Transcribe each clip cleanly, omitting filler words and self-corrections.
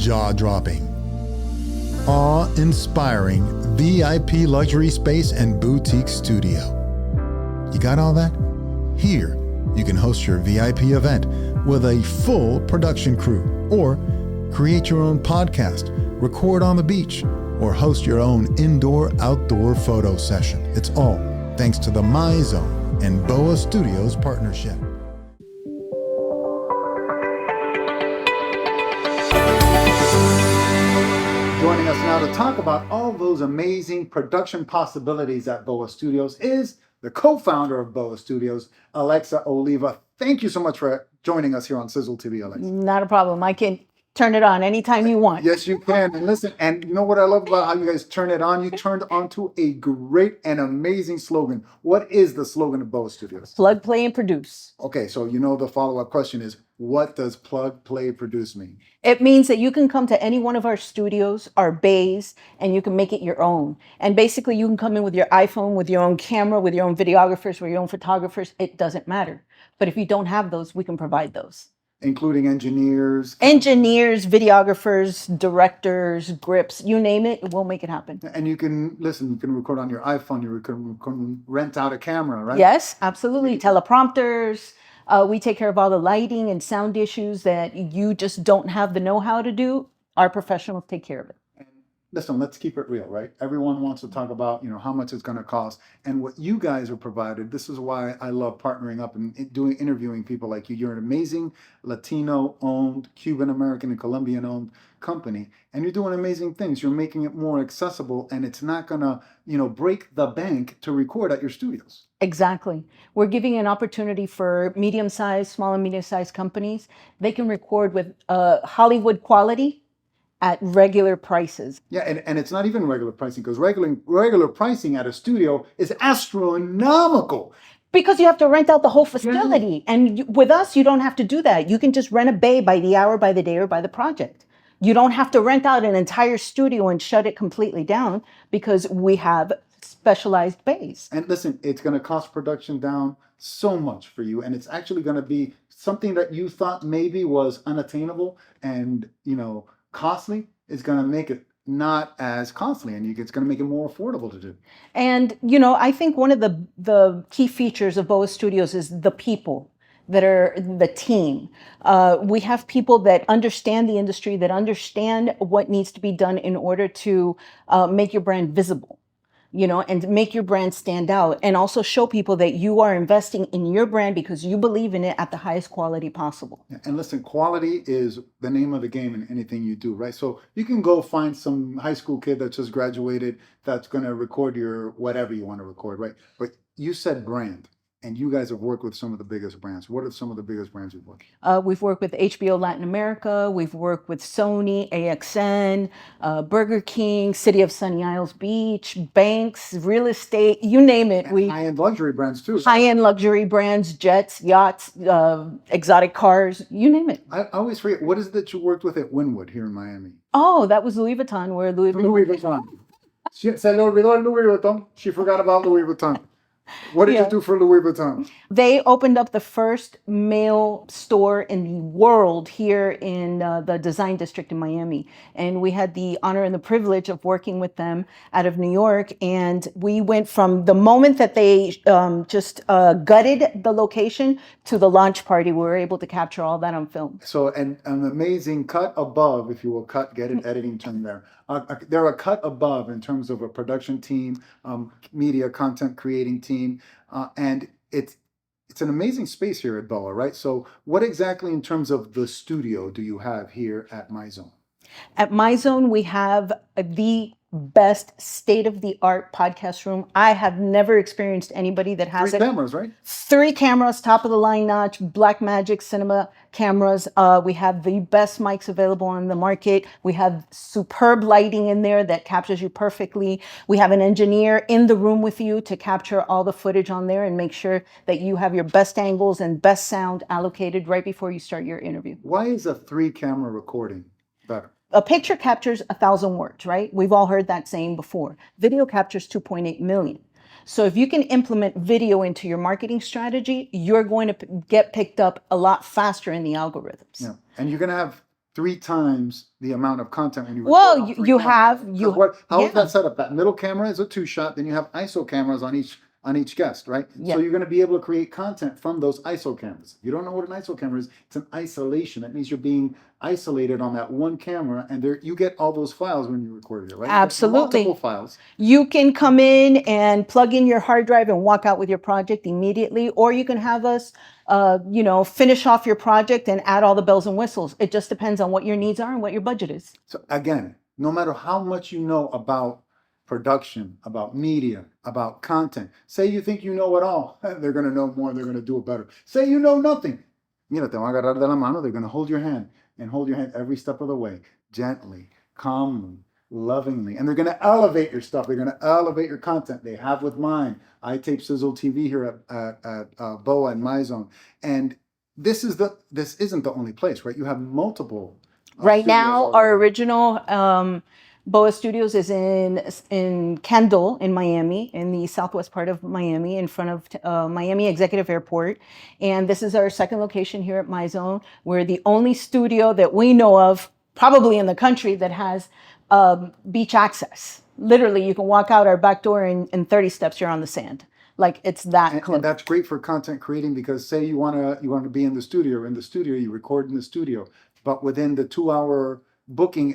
jaw-dropping, awe-inspiring VIP luxury space and boutique studio. You got all that? Here, you can host your VIP event with a full production crew, or create your own podcast, record on the beach, or host your own indoor-outdoor photo session. It's all thanks to the MyZone and BOWAstudios partnership. Joining us now to talk about all those amazing production possibilities at BOWAstudios is the co-founder of BOWAstudios, Alexa Oliva. Thank you so much for joining us here on Xizzle TV, Alexa. Not a problem. I can turn it on anytime you want. Yes, you can. And listen, and you know what I love about how you guys turn it on? You turned onto a great and amazing slogan. What is the slogan of BOWAstudios? Plug, play, and produce. Okay, so you know the follow-up question is, what does plug, play, produce mean? It means that you can come to any one of our studios, our bays, and you can make it your own. And basically you can come in with your iPhone, with your own camera, with your own videographers, with your own photographers. It doesn't matter. But if you don't have those, we can provide those. Including engineers? Engineers, videographers, directors, grips, you name it, we'll make it happen. And you can, listen, you can record on your iPhone, you can rent out a camera, right? Yes, absolutely. Teleprompters. We take care of all the lighting and sound issues that you just don't have the know-how to do. Our professionals take care of it. And listen, let's keep it real, right? Everyone wants to talk about, how much it's going to cost. And what you guys are provided, this is why I love partnering up and interviewing people like you. You're an amazing Latino-owned, Cuban-American, and Colombian-owned company. And you're doing amazing things. You're making it more accessible, and it's not going to, break the bank to record at your studios. Exactly. We're giving an opportunity for medium-sized, small and medium-sized companies. They can record with Hollywood quality at regular prices. Yeah, and it's not even regular pricing, because regular pricing at a studio is astronomical. Because you have to rent out the whole facility. Yeah. And with us, you don't have to do that. You can just rent a bay by the hour, by the day, or by the project. You don't have to rent out an entire studio and shut it completely down, because we have specialized bays. And listen, it's going to cost production down so much for you. And it's actually going to be something that you thought maybe was unattainable and, costly. Is going to make it not as costly, and it's going to make it more affordable to do. And, I think one of the key features of BOWAstudios is the people that are the team. We have people that understand the industry, that understand what needs to be done in order to make your brand visible, and make your brand stand out, and also show people that you are investing in your brand because you believe in it at the highest quality possible. And listen, quality is the name of the game in anything you do, right? So you can go find some high school kid that just graduated that's going to record your whatever you want to record, right? But you said brand. And you guys have worked with some of the biggest brands. What are some of the biggest brands you've worked with? We've worked with HBO Latin America. We've worked with Sony, AXN, Burger King, City of Sunny Isles Beach, banks, real estate, you name it. And high-end luxury brands too. High-end luxury brands, jets, yachts, exotic cars, you name it. I always forget, what is it that you worked with at Wynwood here in Miami? Oh, that was Louis Vuitton. We're Louis Vuitton. Se le olvidó el Louis Vuitton. She forgot about Louis Vuitton. What did you do for Louis Vuitton? They opened up the first male store in the world here in the Design District in Miami. And we had the honor and the privilege of working with them out of New York. And we went from the moment that they just gutted the location to the launch party. We were able to capture all that on film. So an amazing cut above, if you will, get it, editing term there. They're a cut above in terms of a production team, media content creating team, and it's an amazing space here at BOWA, right? So what exactly in terms of the studio do you have here at MyZone? At MyZone, we have the best state-of-the-art podcast room. I have never experienced anybody that has 3 cameras, right? 3 cameras, top-of-the-line notch, Blackmagic cinema cameras. We have the best mics available on the market. We have superb lighting in there that captures you perfectly. We have an engineer in the room with you to capture all the footage on there and make sure that you have your best angles and best sound allocated right before you start your interview. Why is a 3-camera recording better? A picture captures 1,000 words, right? We've all heard that saying before. Video captures 2.8 million. So if you can implement video into your marketing strategy, you're going to get picked up a lot faster in the algorithms. Yeah. And you're going to have 3 times the amount of content when you record Well, on you, 3 you cameras. have 'Cause you how is yeah, that set up? That middle camera is a 2-shot, then you have ISO cameras on each guest, right? yeah. So you're going to be able to create content from those ISO cameras. If you don't know what an ISO camera is, it's an isolation. That means you're being isolated on that one camera, and there you get all those files when you record it, right? You get Absolutely. multiple files. You can come in and plug in your hard drive and walk out with your project immediately, or you can have us, finish off your project and add all the bells and whistles. It just depends on what your needs are and what your budget is. So again, no matter how much you know about production, about media, about content, say you think you know it all, they're going to know more, they're going to do it better. Say you know nothing. Mira, te van a agarrar de la mano, they're going to hold your hand and hold your hand every step of the way, gently, calmly, lovingly. And they're going to elevate your stuff. They're going to elevate your content. They have with mine. I tape Xizzle TV here at BOA and MyZone. And this isn't the only place, right? You have multiple Right studios now, all our over. original BOA Studios is in Kendall, in Miami, in the southwest part of Miami, in front of Miami Executive Airport. And this is our second location here at MyZone. We're the only studio that we know of, probably in the country, that has beach access. Literally, you can walk out our back door and in 30 steps, you're on the sand. Like, it's that close. And that's great for content creating, because say you want to be in the studio. In the studio, you record in the studio, but within the 2-hour booking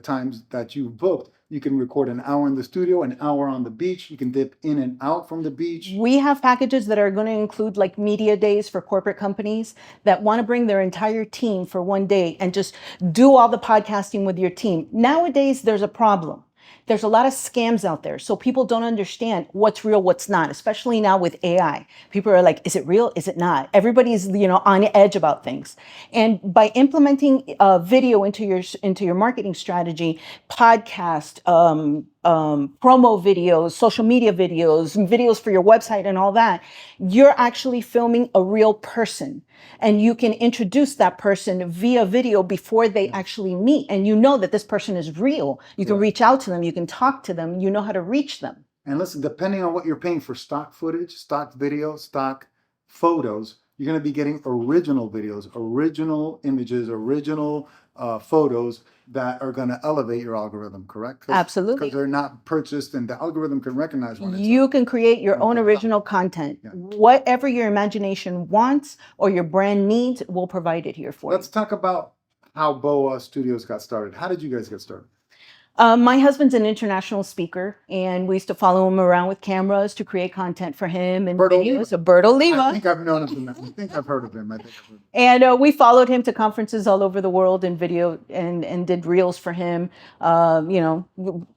times that you've booked, you can record an hour in the studio, an hour on the beach. You can dip in and out from the beach. We have packages that are going to include like media days for corporate companies that want to bring their entire team for one day and just do all the podcasting with your team. Nowadays, there's a problem. There's a lot of scams out there. So people don't understand what's real, what's not, especially now with AI. People are like, is it real? Is it not? Everybody's, on edge about things. And by implementing video into your marketing strategy, podcast, promo videos, social media videos, videos for your website and all that, you're actually filming a real person. And you can introduce that person via video before they actually meet. And you know that this person is real. You can reach out to them. You can talk to them. You know how to reach them. And listen, depending on what you're paying for stock footage, stock video, stock photos, you're going to be getting original videos, original images, original photos that are going to elevate your algorithm, correct? Absolutely. Because they're not purchased and the algorithm can recognize when it's You can create your own original content. Yeah. Whatever your imagination wants or your brand needs, we'll provide it here for you. Let's talk about how BOA Studios got started. How did you guys get started? My husband's an international speaker, and we used to follow him around with cameras to create content for him and videos. Bert Oliva. I think I've known him. I think I've heard of him. And we followed him to conferences all over the world and video and did reels for him.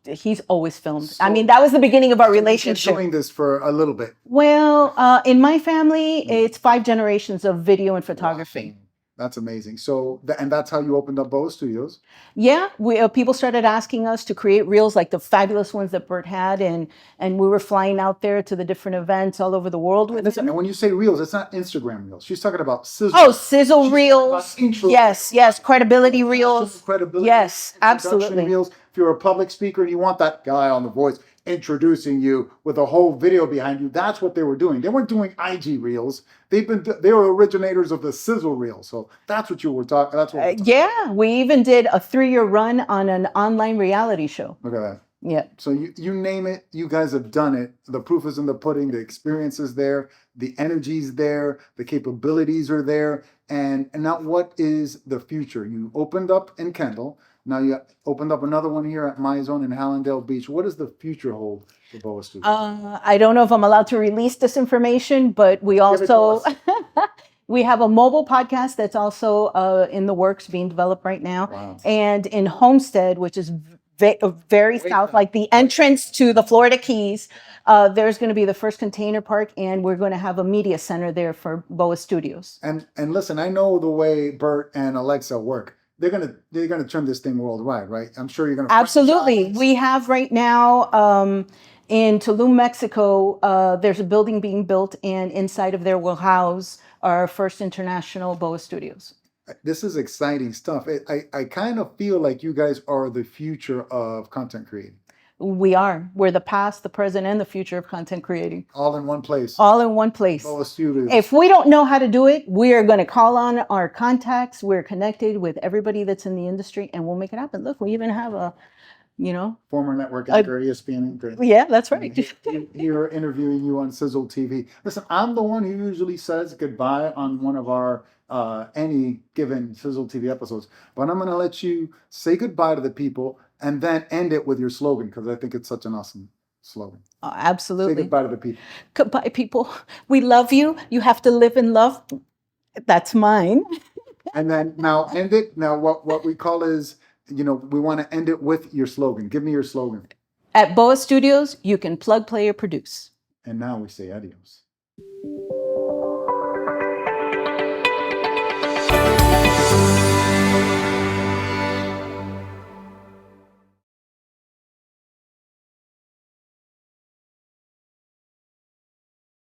He's always filmed. So, I mean, that was the beginning of our relationship. Doing this for a little bit. Well, in my family, it's 5 generations of video and photography. Wow. That's amazing. So, and that's how you opened up BOA Studios? Yeah, people started asking us to create reels like the fabulous ones that Bert had, and we were flying out there to the different events all over the world with him. And when you say reels, it's not Instagram reels. She's talking about Xizzle. Oh, Xizzle reels. Yes, credibility reels. Credibility. Yes, absolutely. Reels. If you're a public speaker and you want that guy on The Voice introducing you with a whole video behind you, that's what they were doing. They weren't doing IG reels. They were originators of the Xizzle reel. So that's what you were talking. That's what. Yeah, we even did a 3-year run on an online reality show. Look at that. Yeah. So you name it, you guys have done it. The proof is in the pudding. The experience is there. The energy's there. The capabilities are there. And now what is the future? You opened up in Kendall. Now you opened up another one here at MyZone in Hallandale Beach. What does the future hold for BOA Studios? I don't know if I'm allowed to release this information, but we also we have a mobile podcast that's also in the works, being developed right now. Wow. And in Homestead, which is very south, like the entrance to the Florida Keys, there's going to be the first container park, and we're going to have a media center there for BOA Studios. And listen, I know the way Bert and Alexa work. They're gonna turn this thing worldwide, right? I'm sure you're gonna. Absolutely. We have right now in Tulum, Mexico. There's a building being built, and inside of there will house our first international BOA Studios. This is exciting stuff. I kind of feel like you guys are the future of content creating. We are. We're the past, the present, and the future of content creating. All in one place. All in one place. BOWAstudios. If we don't know how to do it, we are going to call on our contacts. We're connected with everybody that's in the industry, and we'll make it happen. Look, we even have a, Former network anchor, ESPN anchor. yeah, that's right. Here interviewing you on Xizzle TV. Listen, I'm the one who usually says goodbye on one of our any given Xizzle TV episodes, but I'm going to let you say goodbye to the people and then end it with your slogan because I think it's such an awesome slogan. Oh, absolutely. Say goodbye to the people. Goodbye, people. We love you. You have to live in love. That's mine. And then now end it. Now what we call is, we want to end it with your slogan. Give me your slogan. At BOWAstudios, you can plug, play, or produce. And now we say adios.